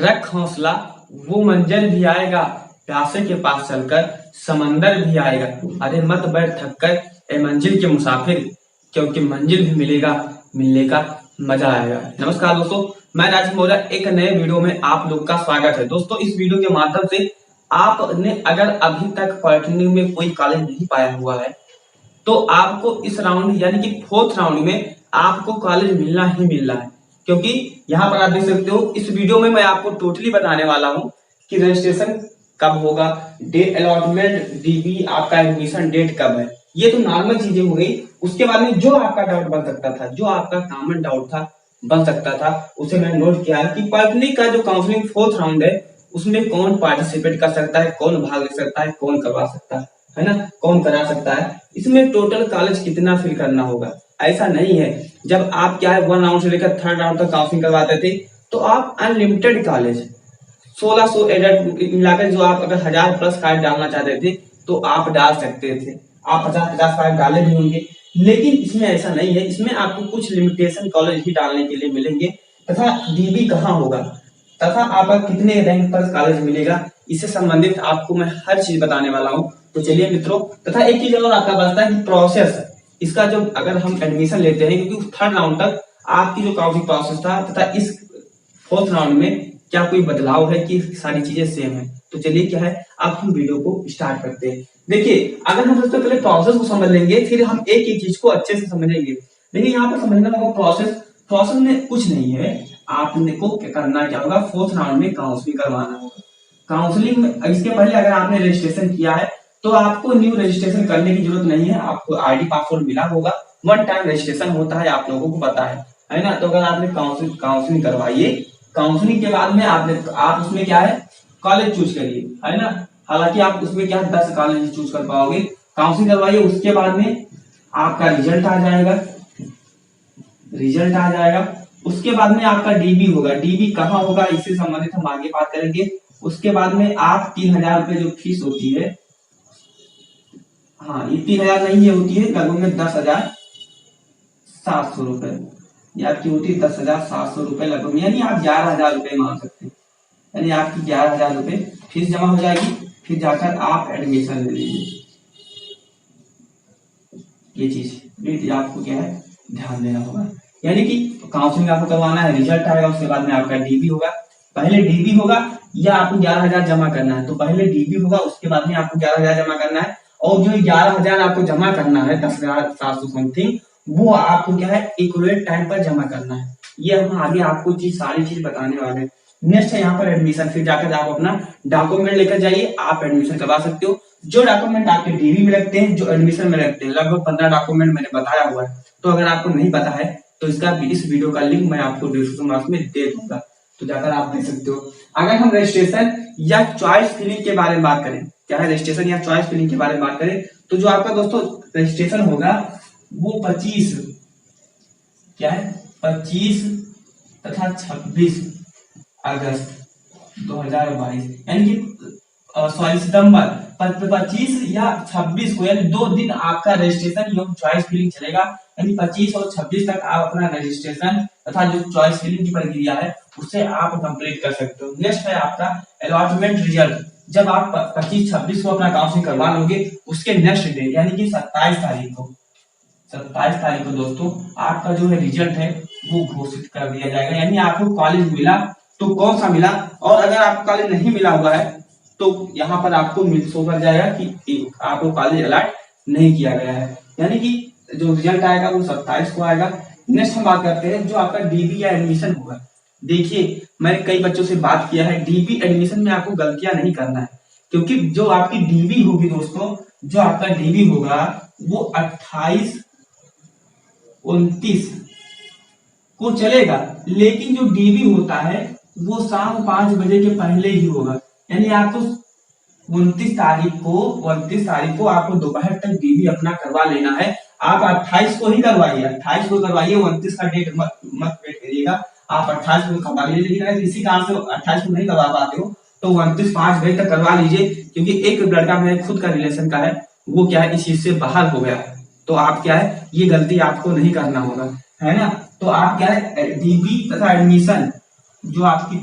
रख हौसला, वो मंजिल भी आएगा, प्यासे के पास चलकर समंदर भी आएगा। अरे मत बैठ थक कर ए मंजिल के मुसाफिर, क्योंकि मंजिल भी मिलेगा, मिलने का मजा आएगा। नमस्कार दोस्तों, मैं राजीव मौर्य एक नए वीडियो में आप लोग का स्वागत है। दोस्तों, इस वीडियो के माध्यम से आपने अगर अभी तक पॉलिटेक्निक में कोई कॉलेज नहीं पाया हुआ है तो आपको इस राउंड यानी कि फोर्थ राउंड में आपको कॉलेज मिलना ही मिलना है। क्योंकि यहाँ पर आप देख सकते हो, इस वीडियो में मैं आपको टोटली बताने वाला हूँ कि रजिस्ट्रेशन कब होगा, डे अलॉटमेंट, डीबी, आपका एडमिशन डेट कब है। ये तो नॉर्मल चीजें हो गई। उसके बाद में जो आपका डाउट बन सकता था, जो आपका कॉमन डाउट था बन सकता था, उसे मैंने नोट किया कि पॉलिटेक्निक का जो काउंसलिंग फोर्थ राउंड है उसमें कौन पार्टिसिपेट कर सकता है, कौन भाग ले सकता है, कौन करवा सकता है ना, कौन करा सकता है, इसमें टोटल कॉलेज कितना फिल करना होगा। ऐसा नहीं है, जब आप क्या है वन राउंड से लेकर थर्ड राउंड तक काउंसलिंग करवाते थे तो आप अनलिमिटेड कॉलेज 1600 एडेड मिलाकर जो आप अगर 1000 प्लस कार्ड डालना चाहते थे तो आप डाल सकते थे। आप 50-50 कार्ड डाले भी होंगे, लेकिन इसमें ऐसा नहीं है। इसमें आपको कुछ लिमिटेशन कॉलेज ही डालने के लिए मिलेंगे, तथा डीबी कहाँ होगा, तथा आपका कितने रैंक पर कॉलेज मिलेगा, इससे संबंधित आपको मैं हर चीज बताने वाला हूँ। तो चलिए मित्रों, तथा एक चीज और आपका बचता है कि प्रोसेस इसका, जो अगर हम एडमिशन लेते हैं, क्योंकि थर्ड राउंड तक आपकी जो काउंसलिंग प्रोसेस था तथा इस फोर्थ राउंड में क्या कोई बदलाव है कि सारी चीजें सेम है। तो चलिए क्या है, अब हम वीडियो को स्टार्ट करते हैं। देखिए, अगर हम सबसे पहले प्रोसेस को समझ लेंगे फिर हम एक एक चीज को अच्छे से समझेंगे। देखिए, यहाँ पर समझना होगा प्रोसेस में कुछ नहीं है। आपने को करना क्या होगा, फोर्थ राउंड में काउंसलिंग करवाना होगा। काउंसलिंग में इसके पहले अगर आपने रजिस्ट्रेशन किया है तो आपको न्यू रजिस्ट्रेशन करने की जरूरत नहीं है। आपको आईडी पासवर्ड मिला होगा, वन टाइम रजिस्ट्रेशन होता है, आप लोगों को पता है ना। तो अगर आपने काउंसलिंग करवाइए, काउंसलिंग के बाद में आप उसमें क्या है कॉलेज चूज करिए, है ना। हालांकि आप उसमें क्या 10 कॉलेज चूज कर पाओगे। काउंसलिंग करवाइए, उसके बाद में आपका रिजल्ट आ जाएगा, उसके बाद में आपका डीबी होगा। डीबी कहाँ होगा इससे संबंधित हम आगे बात करेंगे। उसके बाद में आप 3000 रुपए जो फीस होती है, हाँ ये 3000 नहीं है, होती है लगभग में 10,700 रुपए, ये आपकी होती है 10,700 रुपए लगभग, यानी आप 11,000 रुपए मान सकते हैं। यानी आपकी 11,000 रुपए फीस जमा हो जाएगी, फिर जाकर आप एडमिशन ले लीजिए। ये चीज आपको क्या है ध्यान देना होगा। यानी कि काउंसलिंग आपको करवाना है, रिजल्ट आएगा, उसके बाद में आपका डीबी होगा। पहले डीबी होगा या आपको 11,000 जमा करना है, तो पहले डीबी होगा, उसके बाद में आपको 11,000 जमा करना है। और जो 11,000 आपको जमा करना है, 10,700 समथिंग, वो आपको क्या है इक्वलेट टाइम पर जमा करना है। ये हम आगे आपको सारी चीज बताने वाले हैं। नेक्स्ट है यहाँ पर एडमिशन, फिर जाकर आप अपना डॉक्यूमेंट लेकर जाइए, आप एडमिशन करवा सकते हो। जो डॉक्यूमेंट आपके डीबी में लगते हैं, जो एडमिशन में लगते हैं, लगभग 15 डॉक्यूमेंट मैंने बताया हुआ है। तो अगर आपको नहीं पता है तो इस वीडियो का लिंक मैं आपको डिस्क्रिप्शन बॉक्स में दे दूंगा, तो जाकर आप देख सकते हो। अगर हम रजिस्ट्रेशन या चॉइस फिलिंग के बारे में बात करें, क्या है रजिस्ट्रेशन या चॉइस फिलिंग के बारे में बात करें, तो जो आपका दोस्तों रजिस्ट्रेशन होगा वो 25 क्या है 25 तथा 26 अगस्त 2022 यानी कि सितंबर 25 या 26 को, यानी 2 दिन आपका रजिस्ट्रेशन एवं चॉइस फिलिंग चलेगा। यानी 25 और 26 तक आप अपना रजिस्ट्रेशन तथा जो चॉइस फिलिंग की प्रक्रिया है उसे आप कंप्लीट कर सकते हो। नेक्स्ट है आपका अलॉटमेंट रिजल्ट। जब आप 25-26 को अपना काउंसलिंग करवा लोगे, उसके नेक्स्ट डे यानी कि 27 तारीख को दोस्तों आपका जो है रिजल्ट है वो घोषित कर दिया जाएगा। यानी आपको कॉलेज मिला तो कौन सा मिला, और अगर आपको कॉलेज नहीं मिला हुआ है तो यहाँ पर आपको शो कर जाएगा कि आपको कॉलेज अलॉट नहीं किया गया है। यानी कि जो रिजल्ट आएगा वो 27 को आएगा। नेक्स्ट हम बात करते हैं जो आपका डीबी या एडमिशन होगा। देखिए, मैंने कई बच्चों से बात किया है, डीबी एडमिशन में आपको गलतियां नहीं करना है, क्योंकि जो आपकी डीबी होगी दोस्तों, जो आपका डीबी होगा वो 28-29 को चलेगा, लेकिन जो डीबी होता है वो शाम 5 बजे के पहले ही होगा। यानी आपको 29 तारीख को आपको दोपहर तक डीबी अपना करवा लेना है। आप 28 को ही करवाइए, 28 को करवाइए, 29 का डेट मत वेट करिएगा। आप 28 को करवा लीजिए, लेकिन अगर किसी कारण से 28 को नहीं करवा पाते हो तो 29 5 बजे तक करवा लीजिए। क्योंकि एक लड़का मेरे खुद का रिलेशन का है, वो क्या है इस चीज से बाहर हो गया, तो आप क्या है ये गलती आपको नहीं करना होगा, है ना। तो आप क्या है डीबी तथा एडमिशन जो आपकी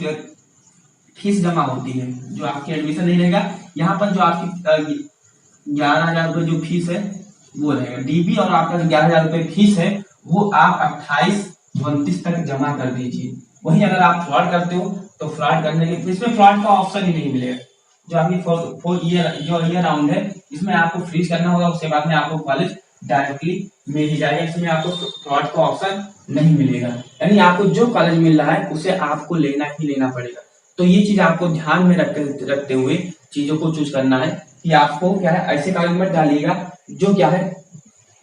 फीस जमा होती है, जो आपकी एडमिशन नहीं रहेगा यहाँ पर जो आपकी 11,000 रुपये जो फीस है वो रहेगा डीबी, और आपका 11,000 रुपये फीस है वो आप 28-29 तक जमा कर दीजिए। वही अगर आप फ्रॉड करते हो तो फ्रॉड करने के इसमें फ्रॉड का ऑप्शन ही नहीं मिलेगा। जो आपकी फोर ईयर राउंड है इसमें आपको फ्रीज करना होगा, उसके बाद में आपको कॉलेज डायरेक्टली मिल ही जाएगा, इसमें आपको फ्रॉड का ऑप्शन नहीं मिलेगा। यानी आपको जो कॉलेज मिल रहा है उसे आपको लेना ही लेना पड़ेगा। तो ये चीज आपको ध्यान में रखते हुए चीजों को चूज करना है कि आपको क्या है, ऐसे कॉलेज में डालिएगा जो क्या है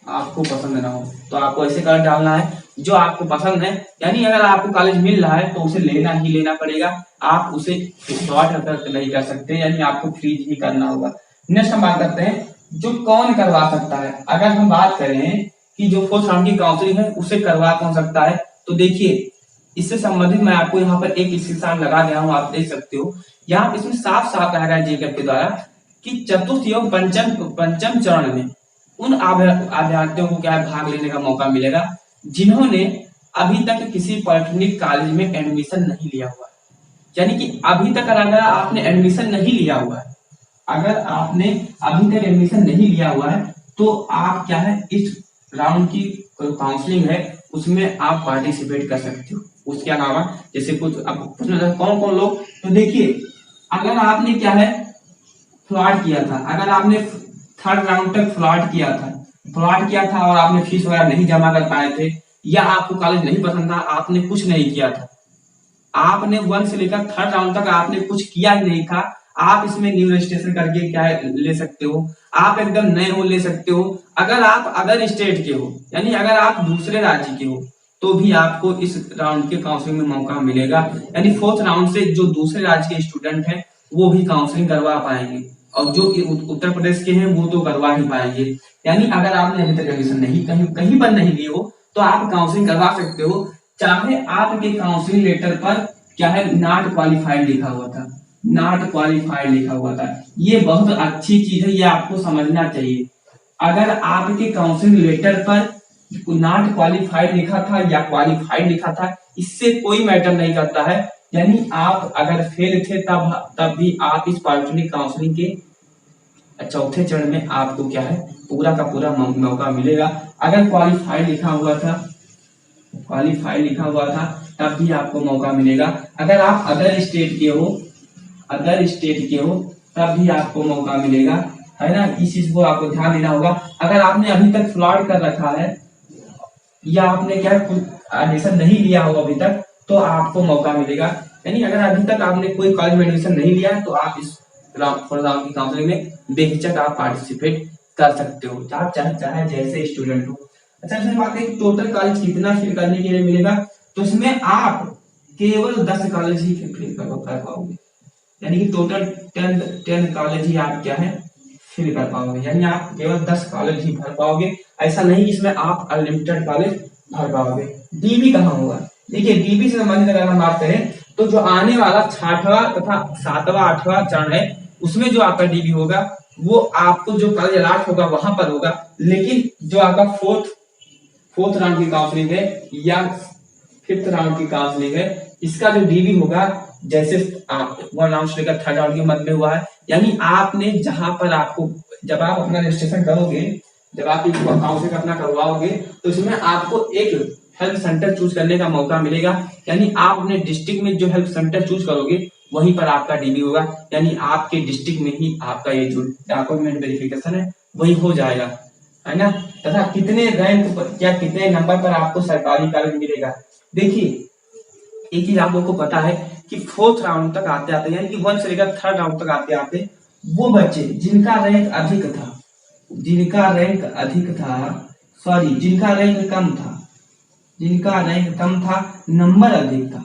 आपको पसंद ना हो। तो आपको ऐसे कॉलेज डालना है जो आपको पसंद है। यानी अगर आपको कॉलेज मिल रहा है तो उसे लेना ही लेना पड़ेगा, आप उसे फ्रॉड नहीं कर सकते, यानी आपको फ्रीज ही करना होगा। नेक्स्ट हम बात करते हैं जो कौन करवा सकता है। अगर हम बात करें कि जो फोर्थ राउंड की काउंसलिंग है उसे करवा कौन सकता है, तो देखिए इससे संबंधित मैं आपको यहाँ पर एक स्क्रीनशॉट लगा गया हूँ, आप देख सकते हो। यहाँ इसमें साफ साफ कहा गया जेकब के द्वारा कि चतुर्थ एवं पंचम चरण में उन अभ्यर्थियों को क्या भाग लेने का मौका मिलेगा जिन्होंने अभी तक किसी पॉलिटेक्निक कॉलेज में एडमिशन नहीं लिया हुआ। यानी कि अभी तक अगर आपने एडमिशन नहीं लिया हुआ है, अगर आपने अभी तक एडमिशन नहीं लिया हुआ है तो आप क्या है इस राउंड की काउंसलिंग है उसमें आप पार्टिसिपेट कर सकते हो। उसके अलावा जैसे कुछ अब कौन कौन लोग, तो देखिए अगर आपने क्या है फ्रॉड किया था, अगर आपने थर्ड राउंड तक फ्रॉड किया था और आपने फीस वगैरह नहीं जमा कर पाए थे, या आपको कॉलेज नहीं पसंद था, आपने कुछ नहीं किया था, आपने 1 से लेकर थर्ड राउंड तक आपने कुछ किया ही नहीं था, आप इसमें न्यू रजिस्ट्रेशन करके क्या ले सकते हो, आप एकदम नए हो ले सकते हो। अगर आप अदर स्टेट के हो, यानी अगर आप दूसरे राज्य के हो, तो भी आपको इस राउंड के काउंसलिंग में मौका मिलेगा। यानी फोर्थ राउंड से जो दूसरे राज्य के स्टूडेंट हैं वो भी काउंसलिंग करवा पाएंगे, और जो उत्तर प्रदेश के हैं वो तो करवा ही पाएंगे। यानी अगर आपने अभी तक एडमिशन नहीं कहीं पर नहीं लिए हो तो आप काउंसलिंग करवा सकते हो, चाहे आपके काउंसलिंग लेटर पर क्या है नॉट क्वालिफाइड लिखा हुआ था, नॉट क्वालिफाइड लिखा हुआ था। ये बहुत अच्छी चीज है, ये आपको समझना चाहिए। अगर आपके काउंसलिंग लेटर पर नॉट क्वालिफाइड लिखा था या क्वालिफाइड लिखा था, इससे कोई मैटर नहीं करता है। यानी आप अगर फेल थे तब भी आप इस पॉलिटेक्निक काउंसलिंग के चौथे चरण में आपको क्या है पूरा का पूरा मौका मिलेगा। अगर क्वालिफाइड लिखा हुआ था तब भी आपको मौका मिलेगा। अगर आप अदर स्टेट के हो तब भी आपको मौका मिलेगा, है ना। इस चीज को आपको ध्यान देना होगा। अगर आपने अभी तक फ्लॉड कर रखा है या आपने क्या एडमिशन नहीं लिया होगा अभी तक, तो आपको मौका मिलेगा। यानी अगर अभी तक आपने कोई कॉलेज में एडमिशन नहीं लिया है तो आप इस राउंड की काउंसलिंग में बेहिचक आप पार्टिसिपेट कर सकते हो, आप चाहे जैसे स्टूडेंट हो। अच्छा बात है टोटल कॉलेज कितना फिल करने के लिए मिलेगा, तो इसमें आप केवल 10 कॉलेज ही फिल कर पाओगे। यानी कि टोटल 10 कॉलेज ही आप क्या है फिल कर पाओगे, यानी आप केवल 10 कॉलेज ही भर पाओगे। ऐसा नहीं इसमें आप अनलिमिटेड कॉलेज भर पाओगे। डीबी कहाँ होगा, देखिए डीबी से संबंधित अगर हम बात करें तो जो आने वाला 6वां तथा 7वां 8वां चरण है उसमें जो आपका डीबी होगा वो आपको जो कॉलेज अलॉट होगा वहां पर होगा। लेकिन जो आपका फोर्थ राउंड की काउंसलिंग है या 5th राउंड की काउंसलिंग है, इसका जो डीबी होगा जैसे 1 राउंड से लेकर 3rd राउंड के मध्य में हुआ है। यानी आपने जहां पर आपको जब आप अपना रजिस्ट्रेशन करोगे, जब आप काउंसलिंग अपना करवाओगे तो इसमें आपको एक हेल्थ सेंटर चूज करने का मौका मिलेगा। यानी आप अपने डिस्ट्रिक्ट में जो हेल्थ सेंटर चूज करोगे वहीं पर आपका डीबी होगा। यानी आपके डिस्ट्रिक्ट में ही आपका ये जो डॉक्यूमेंट वेरिफिकेशन है वही हो जाएगा, है ना। तथा कितने रैंक पर या कितने नंबर पर आपको सरकारी कॉलेज मिलेगा। देखिए एक चीज आप लोग को पता है कि 4th राउंड तक आते आते यानी कि 1 से लेकर 3rd राउंड तक आते आते वो बच्चे जिनका रैंक कम था, नंबर अधिक था,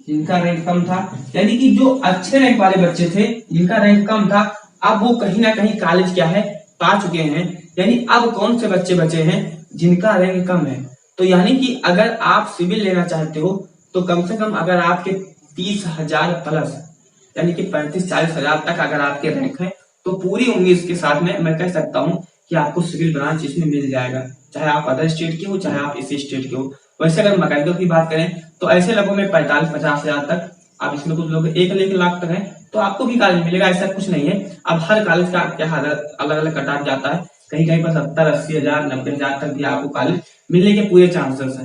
जिनका रैंक कम था, यानी कि जो अच्छे रैंक वाले बच्चे थे जिनका रैंक कम था, अब वो कहीं ना कहीं कॉलेज क्या है पा चुके हैं। यानी अब कौन से बच्चे बचे हैं जिनका रैंक कम है। तो यानी कि अगर आप सिविल लेना चाहते हो तो कम से कम अगर आपके 30,000 प्लस यानी कि 35-40 हजार तक अगर आपके रैंक है तो पूरी उम्मीद के साथ में मैं कह सकता हूँ कि आपको सिविल ब्रांच इसमें मिल जाएगा, चाहे आप अदर स्टेट के हो चाहे आप इसी स्टेट के हो। वैसे अगर मैकेनिकल की बात करें तो ऐसे लोगों में 45-50 हजार तक अब इसमें कुछ लोग 1 लाख तक है तो आपको भी कॉलेज मिलेगा, ऐसा कुछ नहीं है। अब हर कॉलेज का क्या अलग अलग कट ऑफ जाता है, कहीं कहीं पर 70-80 हजार 90 हजार तक भी आपको कॉलेज मिलने के पूरे चांसेस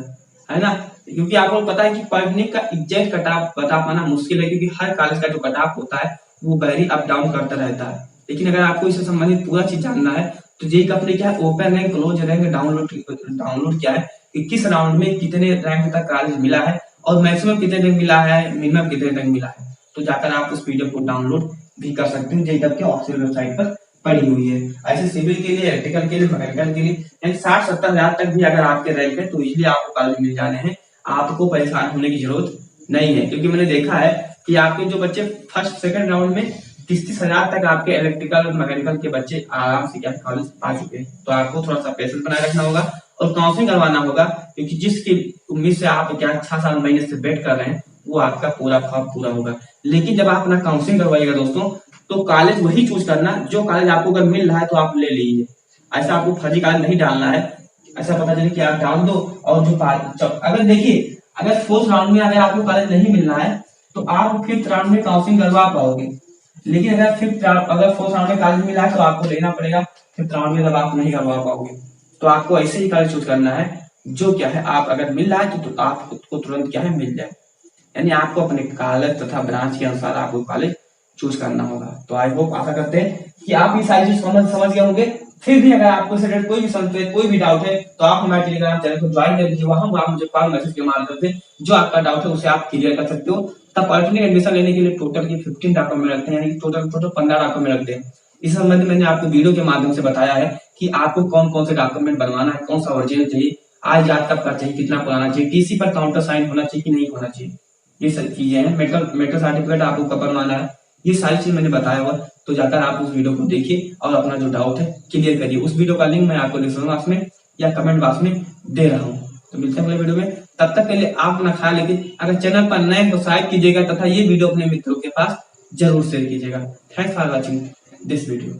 है ना। क्योंकि आपको पता है कि पॉलिटेक्निक का एग्जैक्ट कट ऑफ बता पाना मुश्किल है, क्योंकि हर कॉलेज का जो कट ऑफ होता है वो वेरी अप डाउन करता रहता है। लेकिन अगर आपको इससे संबंधित पूरा चीज जानना है तो जेईई का अपने क्या है, open rank, close rank, download क्या है कि किस राउंड में कितने रैंक तक कॉलेज मिला है और मैक्सिमम कितने तक मिला है, मिनिमम कितने तक मिला है। तो जाकर आप उस पीडीएफ को डाउनलोड भी कर सकते हैं, जेईई के ऑफिशियल वेबसाइट पर पड़ी हुई है। ऐसे सिविल के लिए, इलेक्ट्रिकल के लिए, मैकेनिकल के लिए यानी 60-70 हजार तक भी अगर आपके रैंक है तो इजिली आपको कॉलेज मिल जाने हैं, आपको परेशान होने की जरूरत नहीं है। क्योंकि मैंने देखा है कि आपके जो बच्चे फर्स्ट सेकंड राउंड में 30-30 हजार तक आपके इलेक्ट्रिकल और मैकेनिकल के बच्चे आराम से क्या कॉलेज पा चुके हैं। तो आपको थोड़ा सा पेशेंस बनाए रखना होगा और काउंसलिंग करवाना होगा, क्योंकि जिसकी उम्मीद से आप क्या 6 साल महीने से वेट कर रहे हैं वो आपका पूरा ख्वाब पूरा होगा। लेकिन जब आप अपना काउंसलिंग करवाइएगा दोस्तों तो कॉलेज वही चूज करना जो कॉलेज आपको अगर मिल रहा है तो आप ले लीजिए। ऐसा आपको फर्जी कॉलेज नहीं डालना है, ऐसा पता चले कि आप डाल दो और जो अगर देखिए अगर फोर्थ राउंड में अगर आपको कॉलेज नहीं मिल रहा है तो आप फिफ्थ राउंड में काउंसलिंग करवा पाओगे। लेकिन अगर फोर्थ राउंड में कॉलेज मिला है तो आपको लेना पड़ेगा, फिफ्थ राउंड में तब आप नहीं करवा पाओगे। तो आपको ऐसे ही कॉलेज चूज करना है जो क्या है आप अगर मिल रहा है तो आपको तुरंत क्या है मिल जाए। यानी आपको अपने कॉलेज तथा ब्रांच के अनुसार आपको कॉलेज चूज करना होगा। तो आई होप आशा करते हैं कि आप ये सारी चीज समझ गए होंगे। फिर भी अगर आपको इससे कोई भी संशय कोई भी डाउट है तो आप हमारे टेलीग्राम चैनल को ज्वाइन कर लीजिए, वहां आप मुझे कॉल मैसेज के माध्यम से जो आपका डाउट है उसे आप क्लियर कर सकते हो। तब पॉलिटेक्निक एडमिशन लेने के लिए टोटल की 15 डॉक्यूमेंट लगते हैं, यानी टोटल 15 डॉक्यूमेंट लगते हैं। इस संबंध में मैंने आपको वीडियो के माध्यम से बताया है कि आपको कौन कौन से डॉक्यूमेंट बनवाना है, कौन सा ओरिजिनल चाहिए, आज याद कब का चाहिए, कितना पुराना चाहिए, टीसी पर काउंटर साइन होना चाहिए कि नहीं होना चाहिए, ये सब चीजें हैं। मेडिकल सर्टिफिकेट आपको कब बनवाना है, ये सारी चीज मैंने बताया हुआ। तो जाकर आप उस वीडियो को देखिए और अपना जो डाउट है क्लियर करिए। उस वीडियो का लिंक मैं आपको डिस्क्रिप्शन बॉक्स में या कमेंट बॉक्स में दे रहा हूँ। तो मिलते हैं अगले वीडियो में, तब तक के लिए आप अपना ख्याल रखिए। अगर चैनल पर नए तो सब्सक्राइब कीजिएगा तथा ये वीडियो अपने मित्रों के पास जरूर शेयर कीजिएगा। Thanks for watching this video.